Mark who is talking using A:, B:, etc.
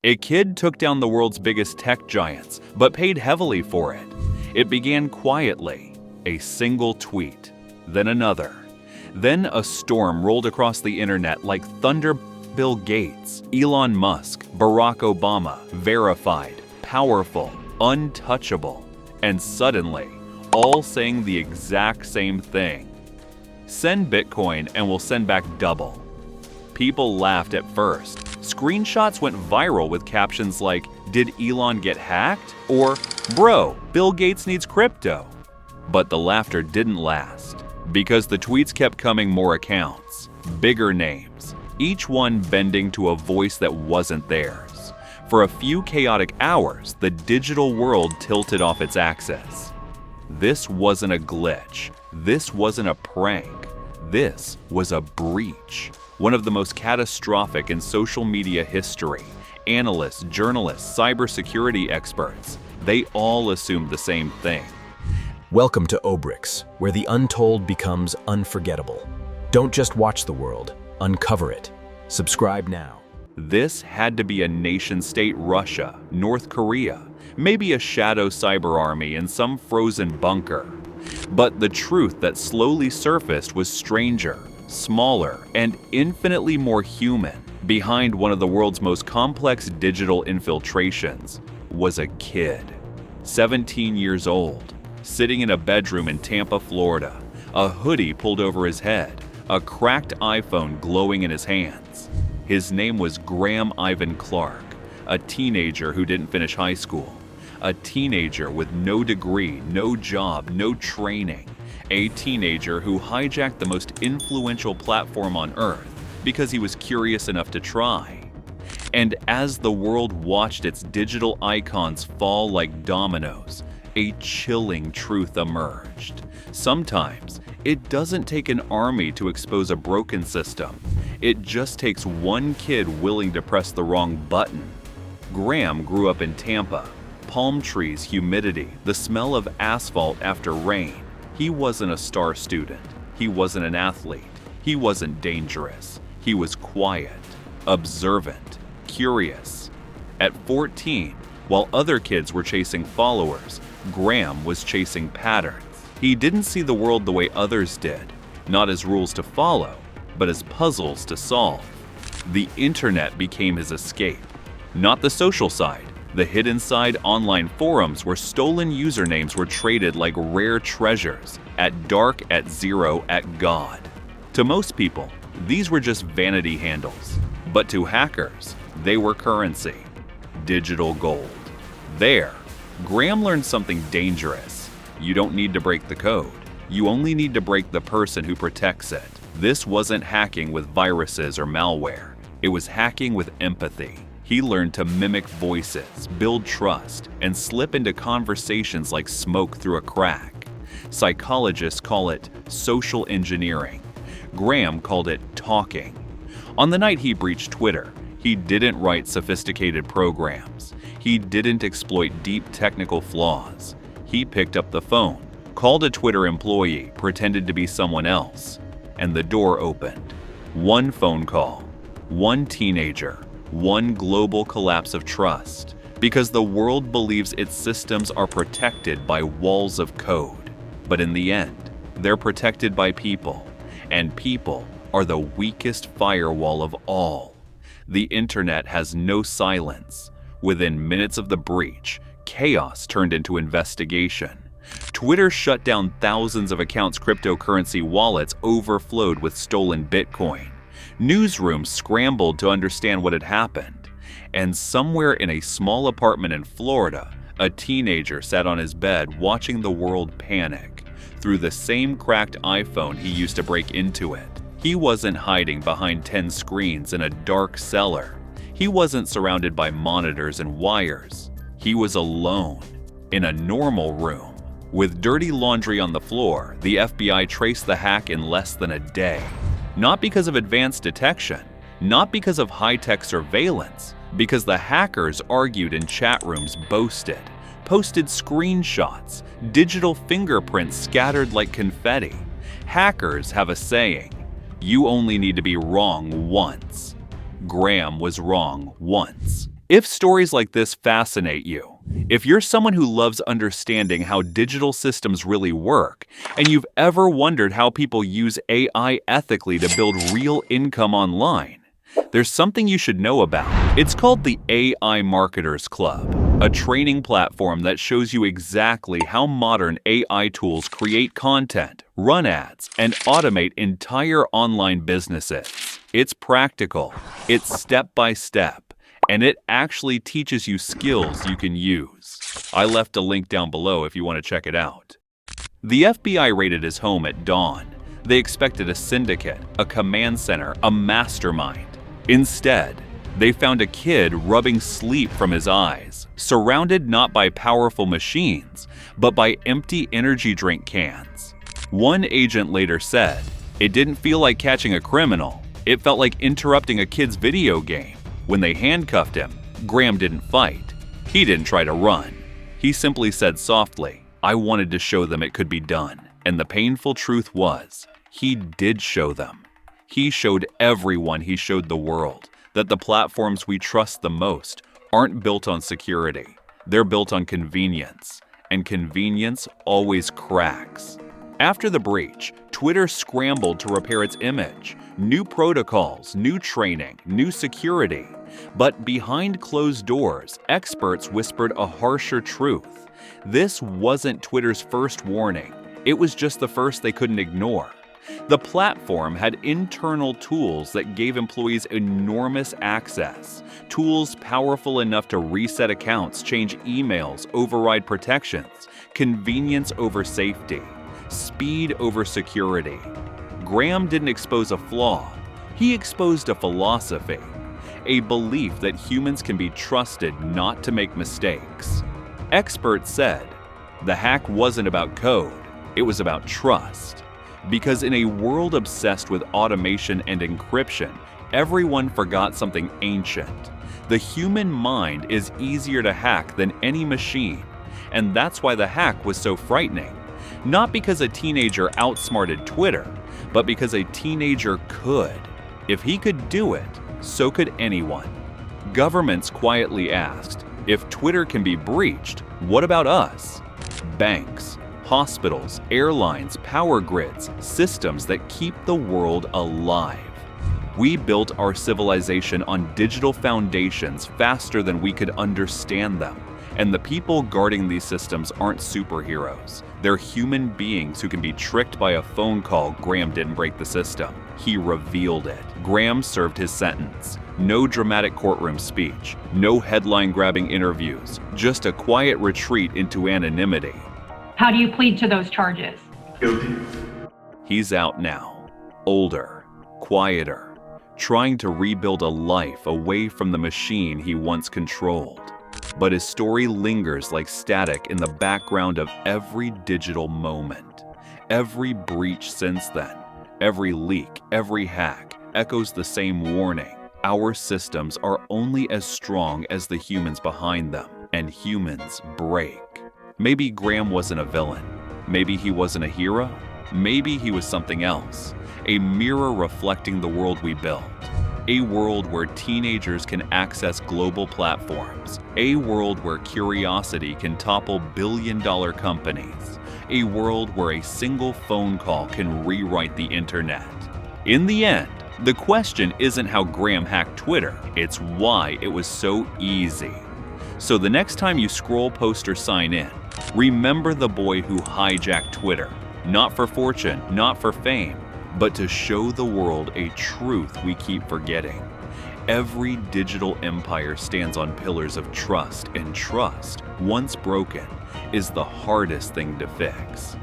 A: A kid took down the world's biggest tech giants, but paid heavily for it. It began quietly, a single tweet, then another. Then a storm rolled across the internet like thunder. Bill Gates, Elon Musk, Barack Obama, verified, powerful, untouchable, and suddenly, all saying the exact same thing. Send Bitcoin and we'll send back double. People laughed at first. Screenshots went viral with captions like, "Did Elon get hacked?" or "Bro, Bill Gates needs crypto." But the laughter didn't last, because the tweets kept coming. More accounts, bigger names, each one bending to a voice that wasn't theirs. For a few chaotic hours, the digital world tilted off its axis. This wasn't a glitch. This wasn't a prank. This was a breach. One of the most catastrophic in social media history. Analysts, journalists, cybersecurity experts, they all assumed the same thing.
B: Welcome to Obrix, where the untold becomes unforgettable. Don't just watch the world, uncover it. Subscribe now.
A: This had to be a nation-state Russia, North Korea, maybe a shadow cyber army in some frozen bunker. But the truth that slowly surfaced was stranger, smaller, and infinitely more human. Behind one of the world's most complex digital infiltrations was a kid, 17 years old, sitting in a bedroom in Tampa, Florida, a hoodie pulled over his head, a cracked iPhone glowing in his hands. His name was Graham Ivan Clark, a teenager who didn't finish high school, a teenager with no degree, no job, no training, a teenager who hijacked the most influential platform on Earth because he was curious enough to try. And as the world watched its digital icons fall like dominoes, a chilling truth emerged. Sometimes, it doesn't take an army to expose a broken system. It just takes one kid willing to press the wrong button. Graham grew up in Tampa. Palm trees, humidity, the smell of asphalt after rain. He wasn't a star student. He wasn't an athlete. He wasn't dangerous. He was quiet, observant, curious. At 14, while other kids were chasing followers, Graham was chasing patterns. He didn't see the world the way others did, not as rules to follow, but as puzzles to solve. The internet became his escape, not the social side. The hidden side, online forums where stolen usernames were traded like rare treasures, at dark, at zero, at God. To most people, these were just vanity handles, but to hackers, they were currency, digital gold. There, Graham learned something dangerous. You don't need to break the code. You only need to break the person who protects it. This wasn't hacking with viruses or malware. It was hacking with empathy. He learned to mimic voices, build trust, and slip into conversations like smoke through a crack. Psychologists call it social engineering. Graham called it talking. On the night he breached Twitter, he didn't write sophisticated programs. He didn't exploit deep technical flaws. He picked up the phone, called a Twitter employee, pretended to be someone else, and the door opened. One phone call, one teenager, one global collapse of trust, because the world believes its systems are protected by walls of code. But in the end, they're protected by people, and people are the weakest firewall of all. The internet has no silence. Within minutes of the breach, chaos turned into investigation. Twitter shut down thousands of accounts. Cryptocurrency wallets overflowed with stolen Bitcoin. Newsrooms scrambled to understand what had happened. And somewhere in a small apartment in Florida, a teenager sat on his bed watching the world panic. Through the same cracked iPhone he used to break into it. He wasn't hiding behind 10 screens in a dark cellar. He wasn't surrounded by monitors and wires. He was alone, in a normal room. With dirty laundry on the floor, the FBI traced the hack in less than a day. Not because of advanced detection, not because of high-tech surveillance, because the hackers argued in chat rooms, boasted, posted screenshots, digital fingerprints scattered like confetti. Hackers have a saying, "You only need to be wrong once." Graham was wrong once, If stories like this fascinate you, if you're someone who loves understanding how digital systems really work, and you've ever wondered how people use AI ethically to build real income online, there's something you should know about. It's called the AI Marketers Club, a training platform that shows you exactly how modern AI tools create content, run ads, and automate entire online businesses. It's practical, it's step-by-step, and it actually teaches you skills you can use. I left a link down below if you want to check it out. The FBI raided his home at dawn. They expected a syndicate, a command center, a mastermind. Instead, they found a kid rubbing sleep from his eyes, surrounded not by powerful machines, but by empty energy drink cans. One agent later said, "It didn't feel like catching a criminal. It felt like interrupting a kid's video game." When they handcuffed him, Graham didn't fight. He didn't try to run. He simply said softly, "I wanted to show them it could be done." And the painful truth was, he did show them. He showed everyone, he showed the world, that the platforms we trust the most aren't built on security. They're built on convenience, and convenience always cracks. After the breach, Twitter scrambled to repair its image. New protocols, new training, new security. But behind closed doors, experts whispered a harsher truth. This wasn't Twitter's first warning. It was just the first they couldn't ignore. The platform had internal tools that gave employees enormous access. Tools powerful enough to reset accounts, change emails, override protections. Convenience over safety. Speed over security. Graham didn't expose a flaw. He exposed a philosophy. A belief that humans can be trusted not to make mistakes. Experts said the hack wasn't about code, it was about trust. Because in a world obsessed with automation and encryption, everyone forgot something ancient. The human mind is easier to hack than any machine, and that's why the hack was so frightening. Not because a teenager outsmarted Twitter, but because a teenager could. If he could do it, so could anyone. Governments quietly asked, if Twitter can be breached, what about us? Banks, hospitals, airlines, power grids, systems that keep the world alive. We built our civilization on digital foundations faster than we could understand them. And the people guarding these systems aren't superheroes. They're human beings who can be tricked by a phone call. Graham didn't break the system. He revealed it. Graham served his sentence. No dramatic courtroom speech. No headline-grabbing interviews. Just a quiet retreat into anonymity.
C: How do you plead to those charges?
D: Guilty.
A: He's out now. Older. Quieter. Trying to rebuild a life away from the machine he once controlled. But his story lingers like static in the background of every digital moment. Every breach since then, every leak, every hack echoes the same warning. Our systems are only as strong as the humans behind them, and humans break. Maybe Graham wasn't a villain. Maybe he wasn't a hero. Maybe he was something else. A mirror reflecting the world we built. A world where teenagers can access global platforms. A world where curiosity can topple billion-dollar companies. A world where a single phone call can rewrite the internet. In the end, the question isn't how Graham hacked Twitter, it's why it was so easy. So the next time you scroll, post, or sign in, remember the boy who hijacked Twitter. Not for fortune, not for fame, but to show the world a truth we keep forgetting. Every digital empire stands on pillars of trust, and trust, once broken, is the hardest thing to fix.